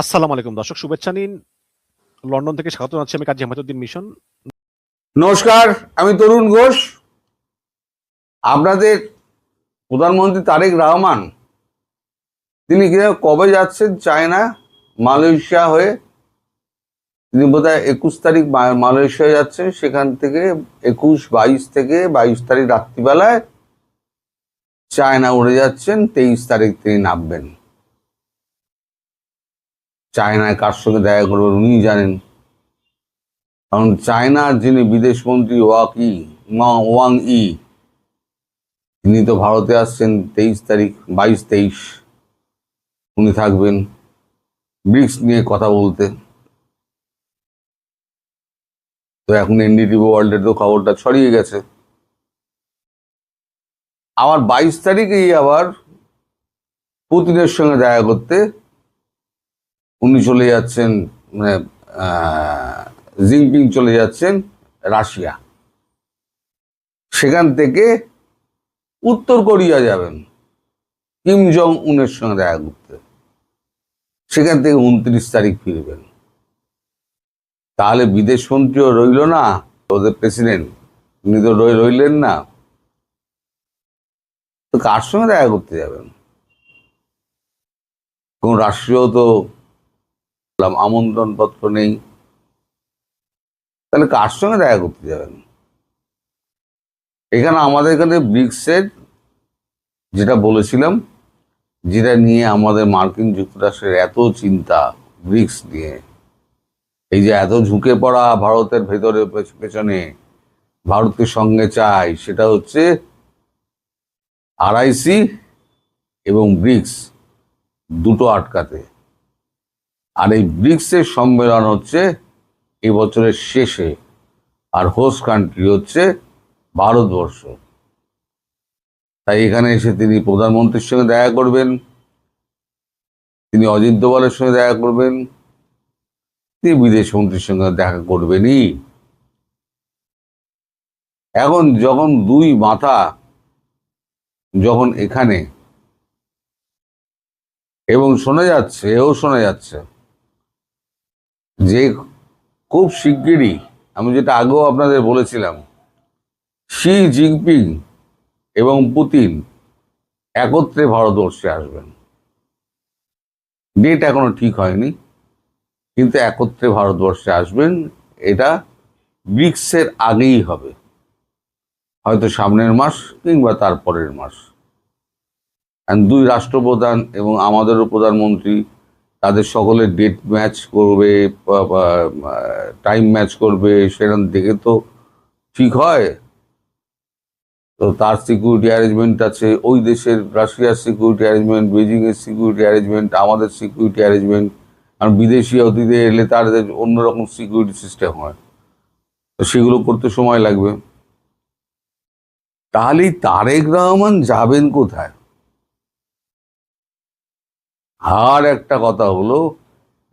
আসসালামু আলাইকুম দর্শক, শুভেচ্ছা নিন। লন্ডন থেকে স্বাগত জানাচ্ছি আমি কাজী হেমায়েতুদ্দিন মিশন। নমস্কার, আমি তরুণ ঘোষ। আপনাদের প্রধানমন্ত্রী তারেক রহমান তিনি কবে যাচ্ছেন চায়না, মালয়েশিয়া হয়ে? তিনি বোধহয় 21 তারিখ মালয়েশিয়া যাচ্ছেন। সেখান থেকে 22 তারিখ রাত্রিবেলায় চায়না উড়ে যাচ্ছেন। 23 তারিখ তিনি নামবেন। চায়নায় কার সঙ্গে দেখা করবেন উনি জানেন, কারণ চায়নার যিনি বিদেশ মন্ত্রী ওয়াং ই, তিনি তো ভারতে আসছেন 23 তারিখ, 22-23 উনি থাকবেন ব্রিক্স নিয়ে কথা বলতে। তো এখন এনডিটিভি ওয়ার্ল্ডের তো খবরটা ছড়িয়ে গেছে। আবার 22 তারিখেই আবার পুতিনের সঙ্গে দেখা করতে উনি চলে যাচ্ছেন, মানে জিনপিং চলে যাচ্ছেন রাশিয়া। সেখান থেকে উত্তর কোরিয়া যাবেন কিম জং উনের সঙ্গে দেখা করতে। সেখান থেকে 29 তারিখ ফিরবেন। তাহলে বিদেশ মন্ত্রীও রইল না, ওদের প্রেসিডেন্ট উনি তো রইলেন না। তো কার সঙ্গে দেখা করতে যাবেন? কোন রাষ্ট্রীয় তো আমন্ত্রণ পত্র নেই, তাহলে কার সঙ্গে দেখা করতে যাবেন? আমাদের এখানে ব্রিক্সের যেটা বলেছিলাম, যেটা নিয়ে আমাদের মার্কিন যুক্তরাষ্ট্রের এত চিন্তা, ব্রিক্স নিয়ে এই যে এত ঝুঁকে পড়া ভারতের ভেতরে পেছনে, ভারতকে সঙ্গে চাই, সেটা হচ্ছে আরআইসি এবং ব্রিক্স দুটো আটকাতে। আর এই ব্রিক্সের সম্মেলন হচ্ছে এবছরের শেষে, আর হোস্ট কান্ট্রি হচ্ছে ভারতবর্ষ। তাই এখানে এসে তিনি প্রধানমন্ত্রীর সঙ্গে দেখা করবেন, তিনি অজিত দোভালের সঙ্গে দেখা করবেন, তিনি বিদেশ মন্ত্রীর সঙ্গে দেখা করবেনই। এখন যখন দুই মাথা যখন এখানে, এবং শোনা যাচ্ছে যে খুব শিগগিরই, আমি যেটা আগেও আপনাদের বলেছিলাম, শি জিনপিং এবং পুতিন একত্রে ভারতবর্ষে আসবেন। ডেট এখনো ঠিক হয়নি, কিন্তু একত্রে ভারতবর্ষে আসবেন। এটা ব্রিক্সের আগেই হবে, হয়তো সামনের মাস কিংবা তারপরের মাস। দুই রাষ্ট্রপ্রধান এবং আমাদেরও প্রধানমন্ত্রী, তাদের সকলের ডেট ম্যাচ করবে, টাইম ম্যাচ করবে, সেখান থেকে তো ঠিক হয়। তো তার সিকিউরিটি অ্যারেঞ্জমেন্ট আছে, ওই দেশের রাশিয়ার সিকিউরিটি অ্যারেঞ্জমেন্ট, বেজিং এর সিকিউরিটি অ্যারেঞ্জমেন্ট, আমাদের সিকিউরিটি অ্যারেঞ্জমেন্ট। আর বিদেশি অতিথি এলে তাদের অন্যরকম সিকিউরিটি সিস্টেম হয়, তো সেগুলো করতে সময় লাগবে। তাহলে তারেক রহমান যাবেন কোথায়? আর একটা কথা হলো,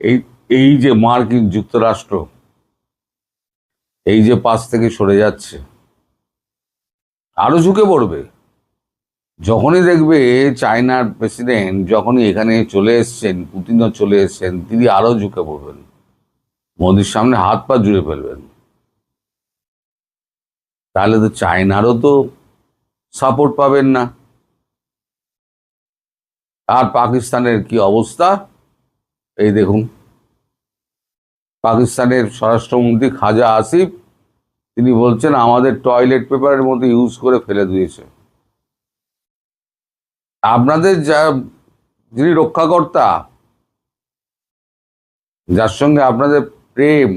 এই এই যে মার্কিন যুক্তরাষ্ট্র এই যে পাশ থেকে সরে যাচ্ছে, আরো ঝুঁকে পড়বে। যখনই দেখবে চায়নার প্রেসিডেন্ট যখনই এখানে চলে এসছেন, পুতিনও চলে এসছেন, তিনি আরো ঝুঁকে পড়বেন, মোদির সামনে হাত পা জুড়ে ফেলবেন। তাহলে তো চায়নারও তো সাপোর্ট পাবেন না। আর পাকিস্তানের কি অবস্থা এই দেখুন। পাকিস্তানের স্বরাষ্ট্রমন্ত্রী খাজা আসিফ তিনি বলছেন আমাদের টয়লেট পেপারের মতো ইউজ করে ফেলে দিয়েছে। আপনাদের যিনি রক্ষাকর্তা, যার সঙ্গে আপনাদের প্রেম,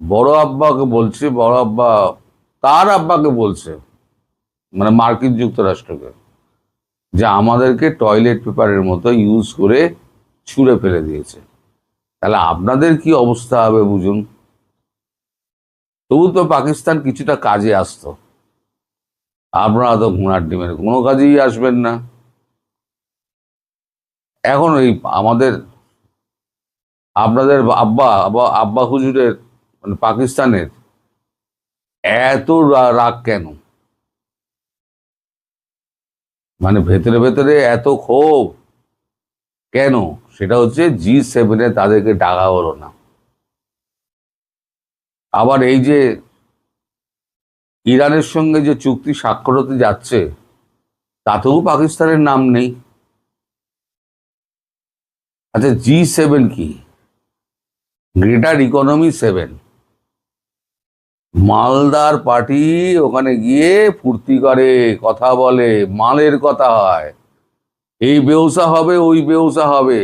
বড় আব্বাকে বলছে, বড় আব্বা তার আব্বাকে বলছে, মানে মার্কিন যুক্তরাষ্ট্রকে, যে আমাদেরকে টয়লেট পেপারের মতো ইউজ করে ছুঁড়ে ফেলে দিয়েছে। তাহলে আপনাদের কি অবস্থা হবে বুঝুন। তবু তো পাকিস্তান কিছুটা কাজে আসতো, আপনারা তো ঘোড়ার ডিমের কোনো কাজেই আসবেন না। এখন ওই আপনাদের আব্বা হুজুরের, মানে পাকিস্তানের এত রাগ কেন? মানে ভেতরে ভেতরে এত ক্ষোভ কেন? সেটা হচ্ছে G7 তাদেরকে ডাকা হলো না। আবার এই যে ইরানের সঙ্গে যে চুক্তি স্বাক্ষর হতে যাচ্ছে, তাতেও পাকিস্তানের নাম নেই। আচ্ছা, G7 কি? Greater economy 7। মালদার পার্টি ওখানে গিয়ে ফুর্তি করে, কথা বলে, মালের কথা হয়, এই বেউসা হবে, ওই বেউসা হবে।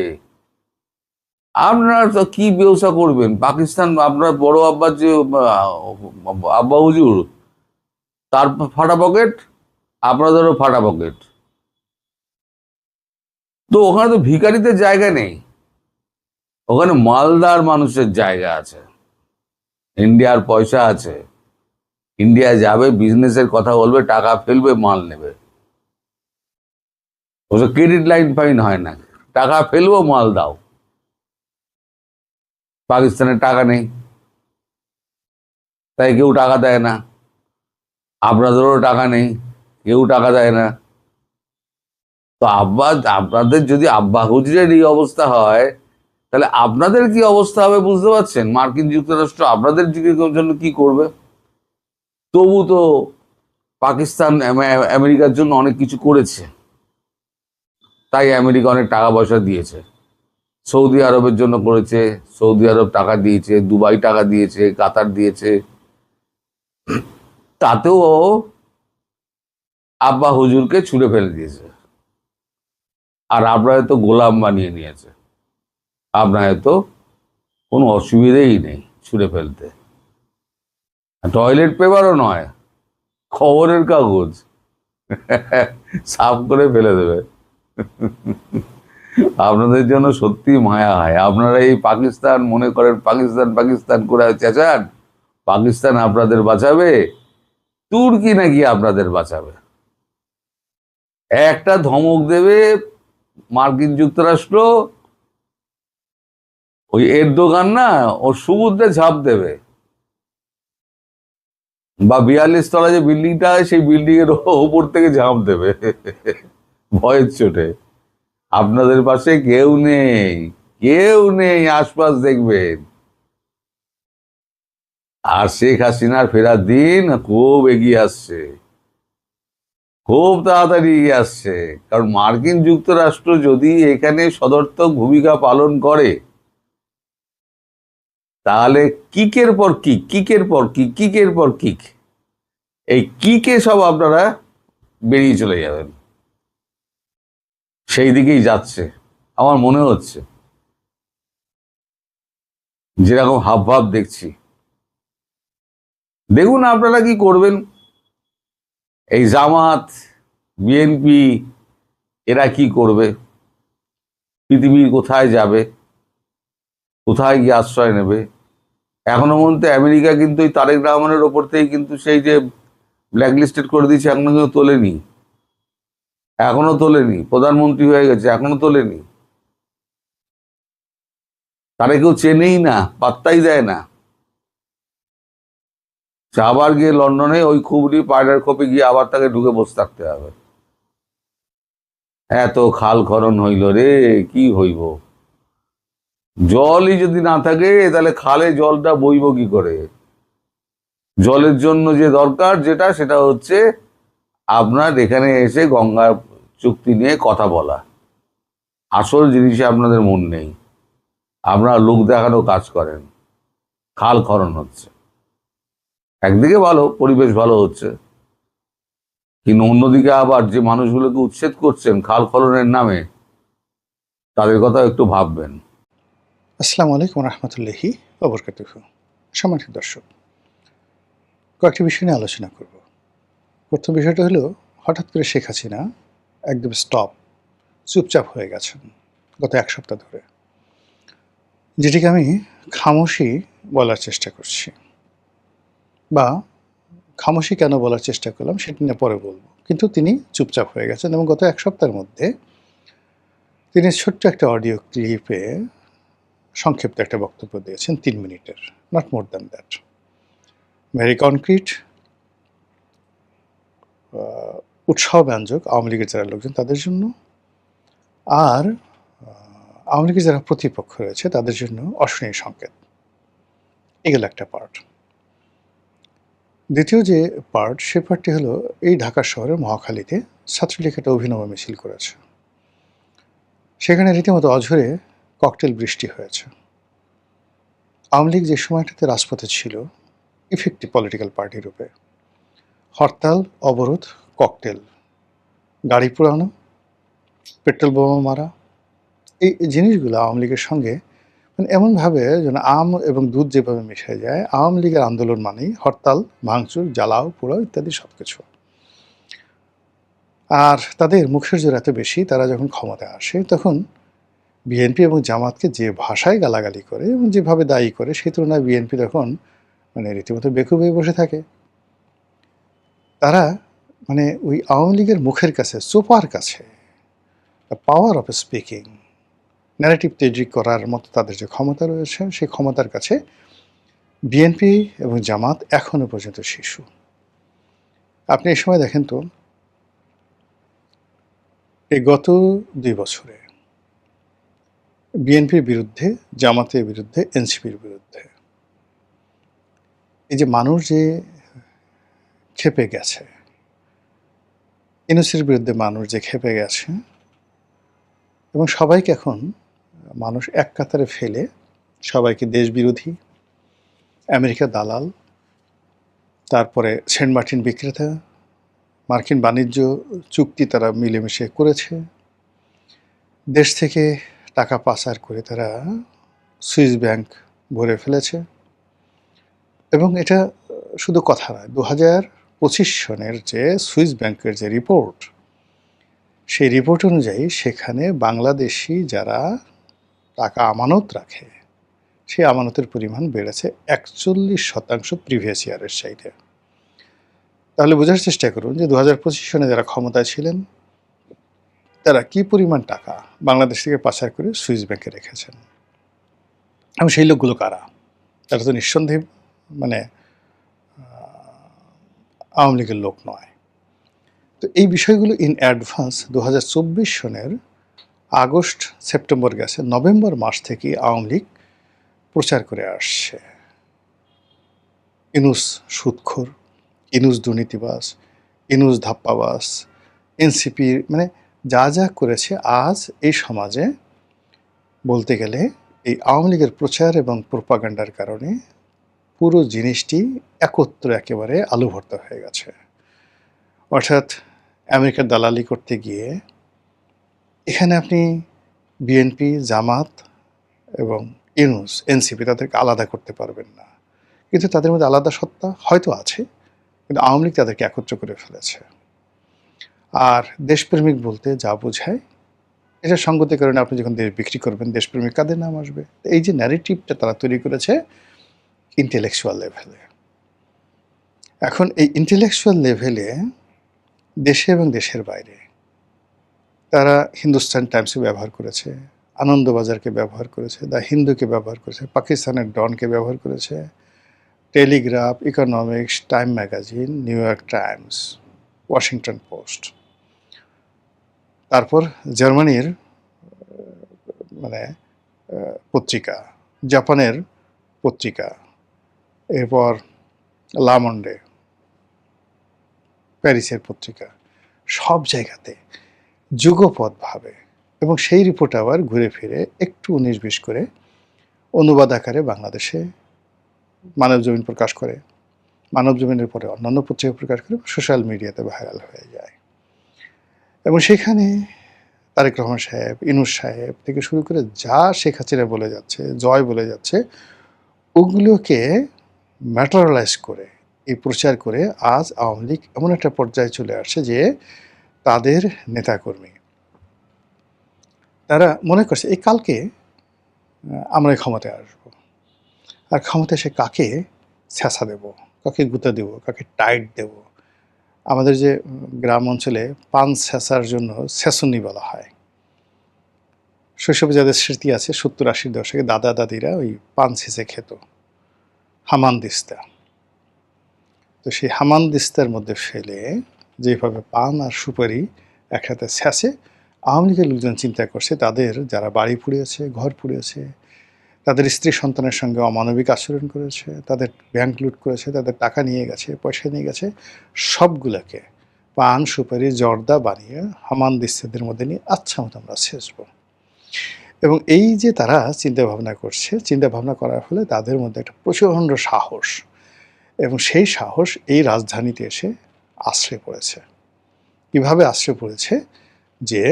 আপনারা তো কি বেউসা করবেন? পাকিস্তান, আপনার বড় আব্বার যে আব্বা হুজুর, তার ফাটা পকেট, আপনাদেরও ফাটা পকেট। তো ওখানে তো ভিখারিদের জায়গা নেই, ওখানে মালদার মানুষের জায়গা আছে। ইন্ডিয়ার পয়সা আছে, ইন্ডিয়া যাবে, বিজনেসের কথা বলবে, টাকা ফেলবে, মাল নেবে। ওসব ক্রেডিট লাইন ফাইন হয় না, টাকা ফেলবো, মাল দাও। পাকিস্তানের টাকা নেই, তাই কেউ টাকা দেয় না। আপনাদেরও টাকা নেই, কেউ টাকা দেয় না। তো আপনাদের যদি আব্বা হুজুরের এই অবস্থা হয়, তাহলে আপনাদের কি অবস্থা হবে বুঝতে পারছেন? মার্কিন যুক্তরাষ্ট্র আপনাদের জন্য কি করবে? তবু তো পাকিস্তান আমেরিকার জন্য অনেক কিছু করেছে, তাই আমেরিকা অনেক টাকা পয়সা দিয়েছে। সৌদি আরবের জন্য করেছে, সৌদি আরব টাকা দিয়েছে, দুবাই টাকা দিয়েছে, কাতার দিয়েছে। তাতেও আব্বা হুজুরকে ছুঁড়ে ফেলে দিয়েছে। আর আপনারা তো গোলাম বানিয়ে নিয়েছে, আপনার তো কোনো অসুবিধেই নেই ছুঁড়ে ফেলতে। টয়লেট পেপারও নয়, খবরের কাগজ সাফ করে ফেলে দেবে। আপনাদের জন্য সত্যি মায়া হয়। আপনারা এই পাকিস্তান মনে করেন, পাকিস্তান পাকিস্তান করে চেঁচান, পাকিস্তান আপনাদের বাঁচাবে, তুর্কি নাকি আপনাদের বাঁচাবে। একটা ধমক দেবে মার্কিন যুক্তরাষ্ট্র, ওই এরদোগান না, ও সমুদ্রে ঝাঁপ দেবে, বা 42 তলা যে বিল্ডিংটা হয়, সেই বিল্ডিং এর ওপর থেকে ঝাঁপ দেবে ভয়ের চোটে। আপনাদের পাশে কেউ নেই, কেউ নেই, আশপাশ দেখবেন। আর শেখ হাসিনার ফেরার দিন খুব এগিয়ে আসছে, খুব তাড়াতাড়ি এগিয়ে আসছে। কারণ মার্কিন যুক্তরাষ্ট্র যদি এখানে সদর্থক ভূমিকা পালন করে, তাহলে কিকের পর কিক, কিকের পর কিক, কিকের পর কিক, এই কিকে সব আপনারা বেরিয়ে চলে যাবেন। সেই দিকেই যাচ্ছে আমার মনে হচ্ছে, যেরকম হাবভাব দেখছি। দেখুন আপনারা কি করবেন। এই জামাত, বিএনপি, এরা কি করবে? পৃথিবীর কোথায় যাবে, কোথায় গিয়ে আশ্রয় নেবে? এখনো পর্যন্ত আমেরিকা কিন্তু এই তারেক রহমানের ওপর থেকে কিন্তু সেই যে ব্ল্যাকলিস্টেড করে দিয়েছে, এখনো কিন্তু তোলেনি, এখনো তোলেনি। প্রধানমন্ত্রী হয়ে গেছে, এখনো তোলেনি। তারা কেউ চেনেই না, পাত্তাই দেয় না। আবার গিয়ে লন্ডনে ওই খুবরি পায়রার খোপে গিয়ে আবার তাকে ঢুকে বসে থাকতে হবে। এত খাল খনন হইল রে, কি হইব? জলই যদি না থাকে, তাহলে খালে জলটা বইব কি করে? জলের জন্য যে দরকার যেটা, সেটা হচ্ছে আপনার এখানে এসে গঙ্গা চুক্তি নিয়ে কথা বলা। আসল জিনিসে আপনাদের মন নেই, আপনারা লোক দেখানো কাজ করেন। খাল খনন হচ্ছে, একদিকে ভালো, পরিবেশ ভালো হচ্ছে, কিন্তু অন্যদিকে আবার যে মানুষগুলোকে উচ্ছেদ করছেন খাল খননের নামে, তাদের কথা একটু ভাববেন। আসসালামু আলাইকুম রহমতুল্লাহি ওবরকাতুহু। সম্মানিত দর্শক, কয়েকটি বিষয় নিয়ে আলোচনা করব। প্রথম বিষয়টা হলো, হঠাৎ করে শেখ হাসিনা একদম চুপচাপ হয়ে গেছেন গত এক সপ্তাহ ধরে, যেটিকে আমি খামোশি বলার চেষ্টা করছি, বা খামোশি কেন বলার চেষ্টা করলাম সেটা নিয়ে পরে বলবো। কিন্তু তিনি চুপচাপ হয়ে গেছেন, এবং গত এক সপ্তাহের মধ্যে তিনি ছোট্ট একটা অডিও ক্লিপে সংক্ষিপ্ত একটা বক্তব্য দিয়েছেন, 3 মিনিটের, not more than that. Very concrete, উৎসাহব্যঞ্জক আওয়ামী লীগের যারা লোকজন তাদের জন্য, আর আওয়ামী লীগের যারা প্রতিপক্ষ রয়েছে তাদের জন্য অশনীয় সংকেত। এগুলো একটা পার্ট। দ্বিতীয় যে পার্ট, সে পার্টটি হলো এই ঢাকা শহরের মহাখালীতে ছাত্রলীগ একটা অভিনব মিছিল করেছে। সেখানে রীতিমতো অঝরে ককটেল বৃষ্টি হয়েছে। আওয়ামী লীগ যে সময়টাতে রাজপথে ছিল ইফেক্টিভ পলিটিক্যাল পার্টি রূপে, হরতাল, অবরোধ, ককটেল, গাড়ি পোড়ানো, পেট্রোল বোমা মারা, এই জিনিসগুলো আওয়ামী লীগের সঙ্গে মানে এমনভাবে যেন আম এবং দুধ যেভাবে মিশে যায়, আওয়ামী লীগের আন্দোলন মানেই হরতাল, ভাঙচুর, জ্বালাও পোড়াও ইত্যাদি সব কিছু। আর তাদের মুখের জোর এত বেশি, তারা যখন ক্ষমতায় আসে তখন বিএনপি এবং জামাতকে যে ভাষায় গালাগালি করে এবং যেভাবে দায়ী করে, সেই তুলনায় বিএনপি তখন মানে রীতিমতো বেকুব হয়ে বসে থাকে। তারা মানে ওই আওয়ামী লীগের মুখের কাছে, সোপার কাছে, the power of speaking, narrative তৈরি করার মতো তাদের যে ক্ষমতা রয়েছে, সেই ক্ষমতার কাছে বিএনপি এবং জামাত এখনো পর্যন্ত শিশু। আপনি এই সময় দেখেন তো, এই গত 2 বছরে বিএনপির বিরুদ্ধে, জামাতের বিরুদ্ধে, এনসিপির বিরুদ্ধে এই যে মানুষ যে ক্ষেপে গেছে, ইউনূসের বিরুদ্ধে মানুষ যে ক্ষেপে গেছে, এবং সবাইকে এখন মানুষ এক কাতারে ফেলে সবাইকে দেশ বিরোধী, আমেরিকা দালাল, তারপরে সেন্ট মার্টিন বিক্রেতা, মার্কিন বাণিজ্য চুক্তি তারা মিলেমিশে করেছে, দেশ থেকে টাকা পাচার করে তারা সুইস ব্যাংক ভরে ফেলেছে। এবং এটা শুধু কথা নয়, 2025 সনের যে সুইস ব্যাংকের যে রিপোর্ট, সেই রিপোর্ট অনুযায়ী সেখানে বাংলাদেশি যারা টাকা আমানত রাখে, সেই আমানতের পরিমাণ বেড়েছে 41% প্রিভিয়াস ইয়ারের চাইতে। তাহলে বোঝার চেষ্টা করুন যে 2025 সনে যারা ক্ষমতায় ছিলেন তারা কি পরিমাণ টাকা বাংলাদেশ থেকে পাচার করে সুইস ব্যাংকে রেখেছেন, এবং সেই লোকগুলো কারা? তারা তো নিঃসন্দেহে মানে আওয়ামী লীগের লোক নয়। তো এই বিষয়গুলো ইন অ্যাডভান্স 2024 সনের আগস্ট সেপ্টেম্বর গেছে, নভেম্বর মাস থেকে আওয়ামী লীগ প্রচার করে আসছে ইউনূস সুদখোর, ইউনূস দুর্নীতিবাজ, ইউনূস ধাপ্পাবাজ, এনসিপি মানে যা যা করেছে। আজ এই সমাজে বলতে গেলে এই আওয়ামী লীগের প্রচার এবং প্রোপাগান্ডার কারণে পুরো জিনিসটি একত্র একেবারে আলু ভর্তা হয়ে গেছে। অর্থাৎ আমেরিকার দালালি করতে গিয়ে এখানে আপনি বিএনপি, জামাত এবং ইউনূস, এনসিপি তাদেরকে আলাদা করতে পারবেন না, কিন্তু তাদের মধ্যে আলাদা সত্তা হয়তো আছে, কিন্তু আওয়ামী লীগ তাদেরকে একত্র করে ফেলেছে। আর দেশপ্রেমিক বলতে যা বোঝায়, এটা সঙ্গতির কারণে আপনি যখন দেশ বিক্রি করবেন, দেশপ্রেমিক কাদের নাম আসবে? এই যে ন্যারেটিভটা তারা তৈরি করেছে ইন্টেলেকচুয়াল লেভেলে। এখন এই ইন্টেলেকচুয়াল লেভেলে দেশে এবং দেশের বাইরে তারা হিন্দুস্তান টাইমসকে ব্যবহার করেছে, আনন্দবাজারকে ব্যবহার করেছে, দ্য হিন্দুকে ব্যবহার করেছে, পাকিস্তানের ডনকে ব্যবহার করেছে, Telegraph, economics, time magazine, new York Times, Washington post, তারপর জার্মানির মানে পত্রিকা, জাপানের পত্রিকা, এরপর লামন্ডে, প্যারিসের পত্রিকা, সব জায়গাতে যুগপৎভাবে, এবং সেই রিপোর্ট আবার ঘুরে ফিরে একটু 19-20 করে অনুবাদ আকারে বাংলাদেশে মানবজমিন প্রকাশ করে, মানবজমিনের পরে অন্যান্য পত্রিকা প্রকাশ করে, সোশ্যাল মিডিয়াতে ভাইরাল হয়ে যায়। এবং সেখানে তারেক রহমান সাহেব, ইউনূস সাহেব থেকে শুরু করে যা শেখ হাসিনা বলে যাচ্ছে, জয় বলে যাচ্ছে, ওগুলোকে ম্যাটেরিয়ালাইজ করে এই প্রচার করে আজ আওয়ামী লীগ এমন একটা পর্যায়ে চলে আসছে যে তাদের নেতাকর্মী তারা মনে করছে এই কালকে আমরা ক্ষমতায় আসব, আর ক্ষমতায় এসে কাকে ছ্যাঁচা দেব, কাকে গুঁতা দেব, কাকে টাইট দেব। আমাদের যে গ্রাম অঞ্চলে পান ছ্যাঁচার জন্য ছেঁচুনি বলা হয়, শৈশবে যাদের স্মৃতি আছে 70-80 দশকে দাদা দাদিরা ওই পান ছেঁচে খেত, হামানদিস্তা। তো সেই হামানদিস্তার মধ্যে ফেলে যেভাবে পান আর সুপারি একসাথে ছ্যাঁচে আওয়ামী লীগের লোকজন চিন্তা করছে তাদের যারা বাড়ি পুড়িয়েছে, ঘর পুড়িয়েছে, তাদের স্ত্রী সন্তানের সঙ্গে অমানবিক আচরণ করেছে, তাদের ব্যাংক লুট করেছে, তাদের টাকা নিয়ে গেছে, পয়সা নিয়ে গেছে, সবগুলোকে পান সুপারি জর্দা বানিয়ে হামান দিস্তেদের মধ্যে নিয়ে আচ্ছা মতো আমরা ছেঁচব। এবং এই যে তারা চিন্তা ভাবনা করছে, চিন্তা ভাবনা করার ফলে তাদের মধ্যে একটা প্রচণ্ড সাহস, এবং সেই সাহস এই রাজধানীতে এসে আশ্রয় পড়েছে। কিভাবে আশ্রয় পড়েছে? যে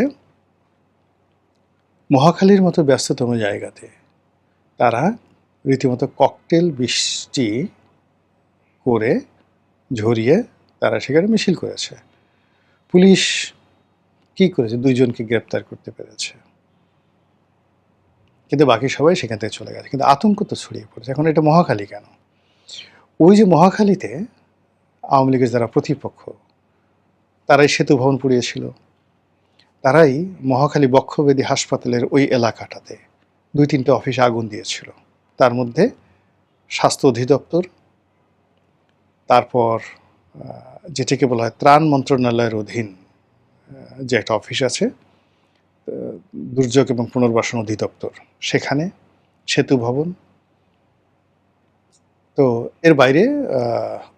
মহাখালীর মতো ব্যস্ততম জায়গাতে তারা রীতিমতো ককটেল বৃষ্টি করে ঝরিয়ে তারা সেখানে মিছিল করেছে। পুলিশ কি করেছে? 2 জনকে গ্রেপ্তার করতে পেরেছে, কিন্তু বাকি সবাই সেখান থেকে চলে গেছে। কিন্তু আতঙ্ক তো ছড়িয়ে পড়েছে। এখন এটা মহাখালী কেন? ওই যে মহাখালীতে আওয়ামী লীগের যারা প্রতিপক্ষ, তারাই সেতু ভবন পুড়িয়েছিল, তারাই মহাখালী বক্ষব্যাধি হাসপাতালের ওই এলাকাটাতে 2-3টে অফিসে আগুন দিয়েছিল। তার মধ্যে স্বাস্থ্য অধিদপ্তর, তারপর যেটিকে বলা হয় ত্রাণ মন্ত্রণালয়ের অধীন যে একটা অফিস আছে, দুর্যোগ এবং পুনর্বাসন অধিদপ্তর, সেখানে সেতু ভবন। তো এর বাইরে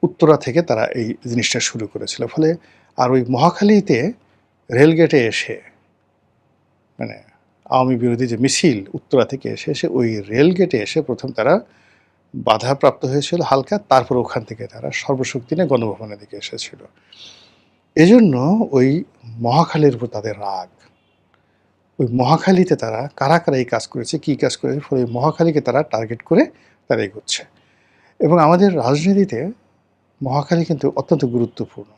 উত্তরা থেকে তারা এই জিনিসটা শুরু করেছিল। ফলে আর ওই মহাখালীতে রেলগেটে এসে, মানে আওয়ামী বিরোধী যে মিছিল উত্তরা থেকে এসে ওই রেলগেটে এসে প্রথম তারা বাধাপ্রাপ্ত হয়েছিল হালকা, তারপর ওখান থেকে তারা সর্বশক্তি নিয়ে গণভবনের দিকে এসেছিল। এজন্য ওই মহাখালীর উপর তাদের রাগ। ওই মহাখালীতে তারা কারা কারা এই কাজ করেছে, কী কাজ করেছে, ফলে ওই মহাখালীকে তারা টার্গেট করে তারা এগোচ্ছে। এবং আমাদের রাজনীতিতে মহাখালী কিন্তু অত্যন্ত গুরুত্বপূর্ণ।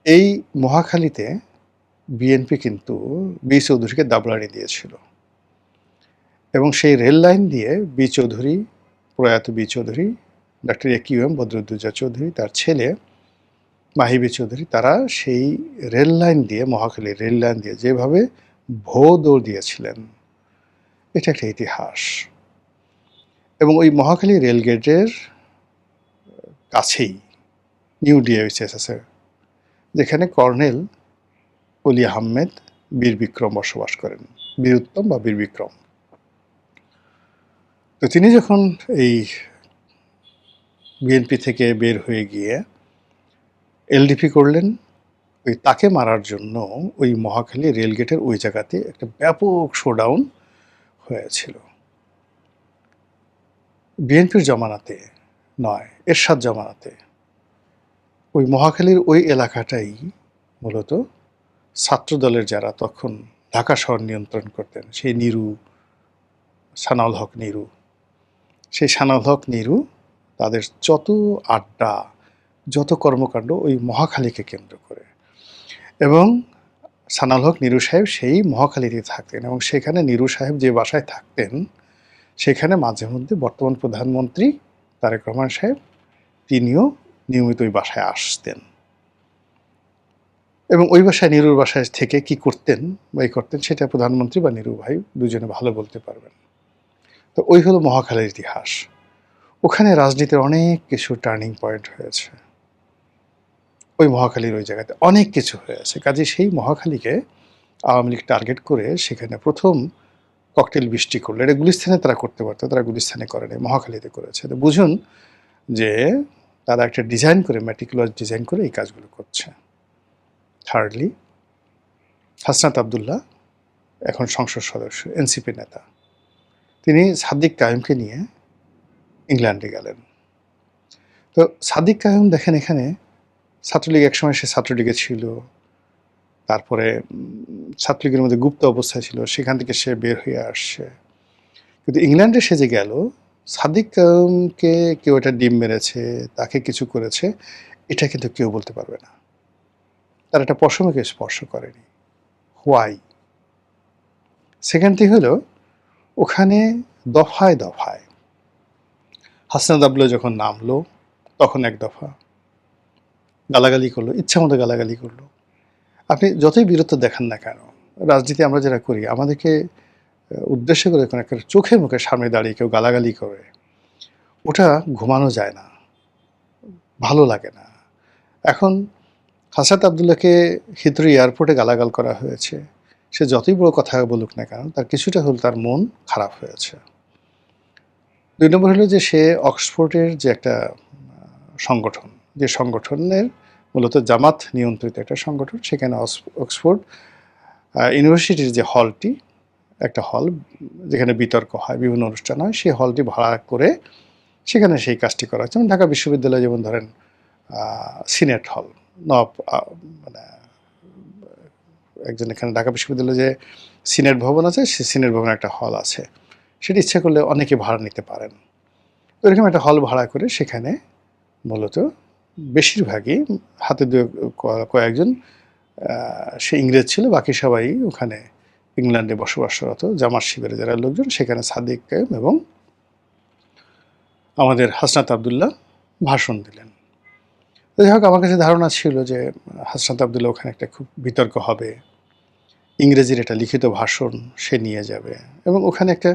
এই মহাখালীতে বিএনপি কিন্তু বি চৌধুরীকে দাবলানি দিয়েছিল, এবং সেই রেল লাইন দিয়ে বি চৌধুরী, প্রয়াত B Chowdhury, doctor AQM Badruddoza Chowdhury, তার ছেলে মাহিবি চৌধুরী, তারা সেই রেল লাইন দিয়ে, মহাখালী রেল লাইন দিয়ে যেভাবে ভো দৌড় দিয়েছিলেন, এটা একটা ইতিহাস। এবং ওই মহাখালী রেলগেটের কাছেই নিউ ডিএইচএস আছে, যেখানে কর্নেল অলি আহমেদ বীর বিক্রম বসবাস করেন, বীরুত্তম বা বীর বিক্রম। তো তিনি যখন এই বিএনপি থেকে বের হয়ে গিয়ে এলডিপি করলেন, ওই তাকে মারার জন্য ওই মহাখালী রেলগেটের ওই জায়গাতে একটা ব্যাপক শোডাউন হয়েছিল। বিএনপির জমানাতে নয়, এরশাদ জমানাতে ওই মহাখালীর ওই এলাকাটাই মূলত ছাত্রদলের যারা তখন ঢাকা শহর নিয়ন্ত্রণ করতেন, সেই নিরু, সানাউল হক নিরু, সেই সানাউল হক নিরু তাদের যত আড্ডা, যত কর্মকাণ্ড ওই মহাখালীকে কেন্দ্র করে। এবং সানাউল হক নিরু সাহেব সেই মহাখালীতে থাকতেন, এবং সেখানে নিরু সাহেব যে বাসায় থাকতেন সেখানে মাঝে মধ্যে বর্তমান প্রধানমন্ত্রী তারেক রহমান সাহেব তিনিও নিয়মিত ওই বাসায় আসতেন। এবং ওই বাসায়, নিরুর বাসায় থেকে কি করতেন বা এই করতেন সেটা প্রধানমন্ত্রী বা নিরু ভাই দুজনে ভালো বলতে পারবেন। তো ওই হলো মহাখালীর ইতিহাস। ওখানে রাজনীতির অনেক কিছু টার্নিং পয়েন্ট হয়েছে, ওই মহাখালীর ওই জায়গাতে অনেক কিছু হয়েছে। কাজে সেই মহাখালীকে আওয়ামী লীগ টার্গেট করে সেখানে প্রথম ককটেল বৃষ্টি করলো। এটা গুলিস্তানে তারা করতে পারতো, তারা গুলিস্তানে করেনি, মহাখালীতে করেছে। তো বুঝুন যে তারা একটা ডিজাইন করে, ম্যাটিকুলাস ডিজাইন করে এই কাজগুলো করছে। থার্ডলি, হাসনাত আবদুল্লাহ এখন সংসদ সদস্য, এনসিপি নেতা, তিনি সাদিক কায়েমকে নিয়ে ইংল্যান্ডে গেলেন। তো সাদিক কায়েম দেখেন এখানে ছাত্রলীগ, একসময় সে ছাত্রলীগে ছিল, তারপরে ছাত্রলীগের মধ্যে গুপ্ত অবস্থায় ছিল, সেখান থেকে সে বের হয়ে আসছে। কিন্তু ইংল্যান্ডে সে যে গেল, সাদিক কায়েমকে কেউ একটা ডিম মেরেছে, তাকে কিছু করেছে, এটা কিন্তু কেউ বলতে পারবে না। তার একটা পশমকে স্পর্শ করেনি। হোয়াই? সেকেন্ড থিং হলো, ওখানে দফায় দফায় হাসনাত আবদুল্লাহ যখন নামলো তখন এক দফা গালাগালি করলো, ইচ্ছা মতো গালাগালি করলো। আপনি যতই বীরত্ব দেখান না কেন, রাজনীতি আমরা যারা করি, আমাদেরকে উদ্দেশ্য করে কোনো একটা চোখে মুখে সামনে দাঁড়িয়ে কেউ গালাগালি করে, ওটা ঘুমানো যায় না, ভালো লাগে না। এখন হাসনাত আবদুল্লাহকে হিথ্রো এয়ারপোর্টে গালাগাল করা হয়েছে, সে যতই বড় কথা বলুক না কেন তার কিছুটা হলো তার মন খারাপ হয়েছে। ২ নম্বর হলো যে সে অক্সফোর্ডের যে একটা সংগঠন, যে সংগঠনের মূলত জামাত নিয়ন্ত্রিত একটা সংগঠন, সেখানে অক্সফোর্ড ইউনিভার্সিটির যে হলটি, একটা হল যেখানে বিতর্ক হয়, বিভিন্ন অনুষ্ঠান হয়, সেই হলটি ভাড়া করে সেখানে সেই কাজটি করা হচ্ছে। যেমন ঢাকা বিশ্ববিদ্যালয়ে যেমন ধরেন সিনেট হল, নব মানে একজন এখানে ঢাকা বিশ্ববিদ্যালয়ে যে সিনেট ভবন আছে, সেই সিনেট ভবনে একটা হল আছে, সেটা ইচ্ছা করলে অনেকে ভাড়া নিতে পারেন। এরকম একটা হল ভাড়া করে সেখানে মূলত বেশিরভাগই হাতে কয়েকজন সে ইংরেজ ছিল, বাকি সবাই ওখানে ইংল্যান্ডে বসবাসরত জামাত শিবিরে যারা লোকজন, সেখানে সাদিক কায়েম এবং আমাদের হাসনাত আবদুল্লাহ ভাষণ দিলেন। যাই হোক, আমার কাছে ধারণা ছিল যে হাসনাত আবদুল্লাহ ওখানে একটা খুব বিতর্ক হবে, ইংরেজির একটা লিখিত ভাষণ সে নিয়ে যাবে এবং ওখানে একটা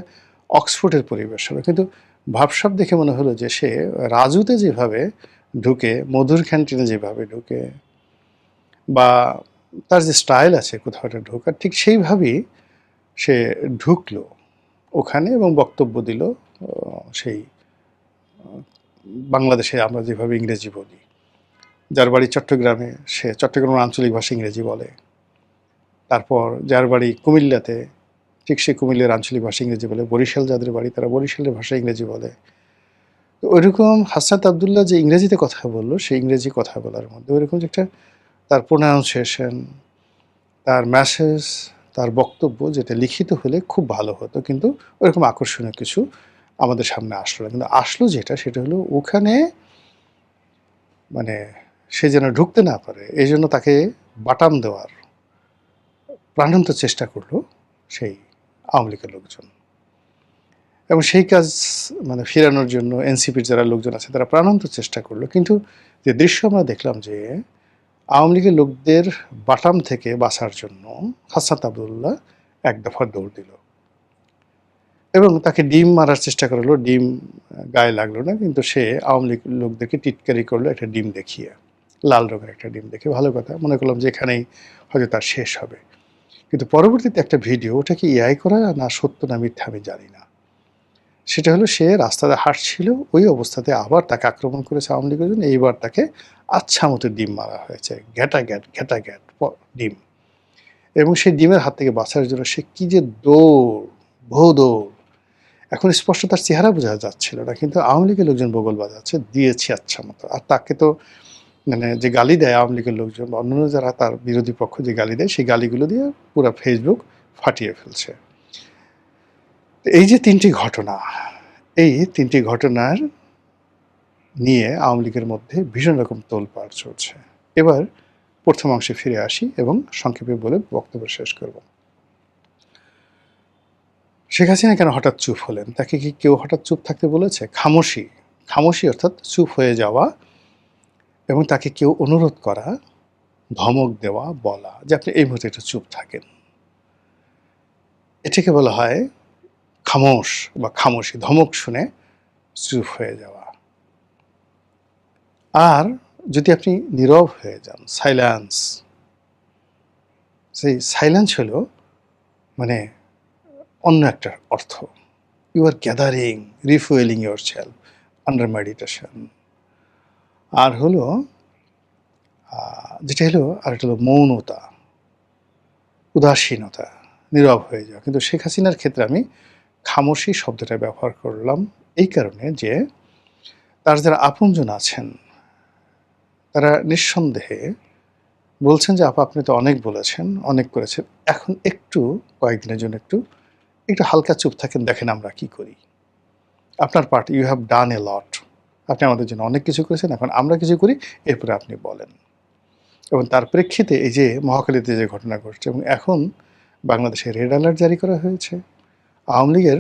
অক্সফোর্ডের পরিবেশ হবে। কিন্তু ভাবসাব দেখে মনে হলো যে সে রাজুতে যেভাবে ঢুকে, মধুর ক্যান্টিনে যেভাবে ঢুকে, বা তার যে স্টাইল আছে কোথাও একটা ঢোকার, ঠিক সেইভাবেই সে ঢুকলো ওখানে এবং বক্তব্য দিল সেই বাংলাদেশে আমরা যেভাবে ইংরেজি বলি। যার বাড়ি চট্টগ্রামে, সে চট্টগ্রামের আঞ্চলিক ভাষা ইংরেজি বলে। তারপর যার বাড়ি কুমিল্লাতে, ঠিক সে কুমিল্লার আঞ্চলিক ভাষা ইংরেজি বলে। বরিশাল যাদের বাড়ি, তারা বরিশালের ভাষা ইংরেজি বলে। তো ওইরকম হাসনাত আবদুল্লাহ যে ইংরেজিতে কথা বললো, সেই ইংরেজি কথা বলার মধ্যে ওইরকম যে একটা তার প্রোনাউন্সিয়েশন, তার মেসেজ, তার বক্তব্য, যেটা লিখিত হলে খুব ভালো হতো, কিন্তু ওইরকম আকর্ষণীয় কিছু আমাদের সামনে আসলো না। কিন্তু আসলো যেটা, সেটা হলো ওখানে মানে সে যেন ঢুকতে না পারে, এই জন্য তাকে বাটাম দেওয়ার প্রাণান্ত চেষ্টা করলো সেই আওয়ামী লীগের লোকজন। এবং সেই কাজ ফেরানোর জন্য এনসিপির যারা লোকজন আছে তারা প্রাণান্ত চেষ্টা করলো। কিন্তু যে দৃশ্য আমরা দেখলাম, যে আওয়ামী লীগের লোকদের বাটাম থেকে বাঁচার জন্য হাসনাত আবদুল্লাহ এক দফা দৌড় দিল এবং তাকে ডিম মারার চেষ্টা করলো। ডিম গায়ে লাগলো না, কিন্তু সে আওয়ামী লীগ লোকদেরকে টিটকারি করলো একটা ডিম দেখিয়ে, লাল রঙের একটা ডিম দেখে। ভালো কথা, মনে করলাম যে এখানেই হয়তো তার শেষ হবে। কিন্তু পরবর্তীতে একটা ভিডিও, ওটা কি এআই করা না সত্য না মিথ্যা আমি জানি না, সেটা হলো সে রাস্তাতে হাঁটছিল, ওই অবস্থাতে আবার তাকে আক্রমণ করেছে আওয়ামী লীগের জন্য। এইবার তাকে আচ্ছা মতো ডিম মারা হয়েছে, ঘ্যাটা ডিম। এবং সেই ডিমের হাত থেকে বাঁচার জন্য সে কি যে দৌড়, বহু দৌড়। এখন স্পষ্ট তার চেহারা বোঝা যাচ্ছিল না, কিন্তু আওয়ামী লীগের লোকজন বগল বাজাচ্ছে, দিয়েছে আচ্ছা মতো। আর তাকে তো যে গালি দেয় আওয়ামী লীগের লোকজন বা অন্যান্য যারা তার বিরোধী পক্ষ যে গালি দেয়, সেই গালিগুলো দিয়ে পুরো ফেসবুক ফাটিয়ে ফেলছে। এই যে তিনটি ঘটনা, এই তিনটি ঘটনার নিয়ে আওয়ামী লীগের মধ্যে ভীষণ রকম তোলপাড় চলছে। এবার প্রথম অংশে ফিরে আসি এবং সংক্ষেপে বলে বক্তব্য শেষ করব। শেখ হাসিনা কেন হঠাৎ চুপ হলেন? তাকে কি কেউ হঠাৎ চুপ থাকতে বলেছে? খামোশি অর্থাৎ চুপ হয়ে যাওয়া, এবং তাকে কেউ অনুরোধ করা, ধমক দেওয়া, বলা যে আপনি এই মুহূর্তে একটু চুপ থাকেন, এটাকে বলা হয় খামোশ বা খামোশি। ধমক শুনে চুপ হয়ে যাওয়া। আর যদি আপনি নীরব হয়ে যান, সাইলেন্স, সেই সাইলেন্স হলো অন্য একটা অর্থ। You are gathering, refuelling yourself under meditation. আর হলো যেটা হলো আরেকটা হলো মৌনতা, উদাসীনতা, নীরব হয়ে যাওয়া। কিন্তু শেখ হাসিনার ক্ষেত্রে আমি খামোশি শব্দটা ব্যবহার করলাম এই কারণে যে তার যারা আপনজন আছেন তারা নিঃসন্দেহে বলছেন যে আপনি তো অনেক বলেছেন, অনেক করেছেন, এখন একটু কয়েকদিনের জন্য একটু হালকা চুপ থাকেন, দেখেন আমরা কি করি। আপনার পার্ট, ইউ হ্যাভ ডান এ লট, আপনি আমাদের জন্য অনেক কিছু করেছেন, এখন আমরা কিছু করি, এরপরে আপনি বলেন। এবং তার প্রেক্ষিতে এই যে মহাখালীতে যে ঘটনা ঘটছে, এবং এখন বাংলাদেশে রেড অ্যালার্ট জারি করা হয়েছে। আওয়ামী লীগের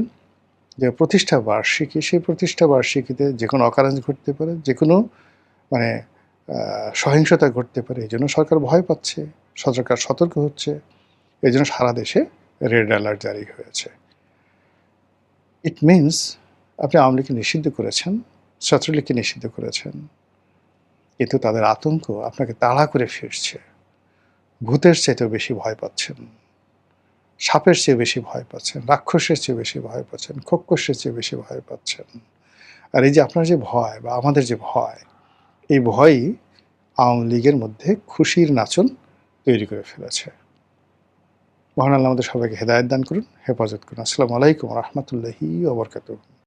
যে প্রতিষ্ঠা বার্ষিকী, সেই প্রতিষ্ঠা বার্ষিকীতে যে কোনো অকারেন্স ঘটতে পারে, যে কোনো সহিংসতা ঘটতে পারে। এই জন্য সরকার ভয় পাচ্ছে, সরকার সতর্ক হচ্ছে, এই জন্য সারা দেশে রেড অ্যালার্ট জারি হয়েছে। ইট মিনস আপনি আওয়ামী লীগকে নিষিদ্ধ করেছেন, ছাত্রলীগকে নিষিদ্ধ করেছেন, কিন্তু তাদের আতঙ্ক আপনাকে তাড়া করে ফিরছে, ভূতের চাইতেও বেশি ভয় পাচ্ছেন। সাপের চেয়ে বেশি ভয় পাচ্ছেন, রাক্ষসের চেয়ে বেশি ভয় পাচ্ছেন, খোক্কসের চেয়ে বেশি ভয় পাচ্ছেন। আর এই যে আপনার যে ভয় বা আমাদের যে ভয়, এই ভয়ই আওয়ামী লীগের মধ্যে খুশির নাচন তৈরি করে ফেলেছে। মহান আল্লাহ আমাদের সবাইকে হেদায়েত দান করুন, হেফাজত করুন। আসসালামু আলাইকুম রহমতুল্লাহি ওয়া বারাকাতুহু।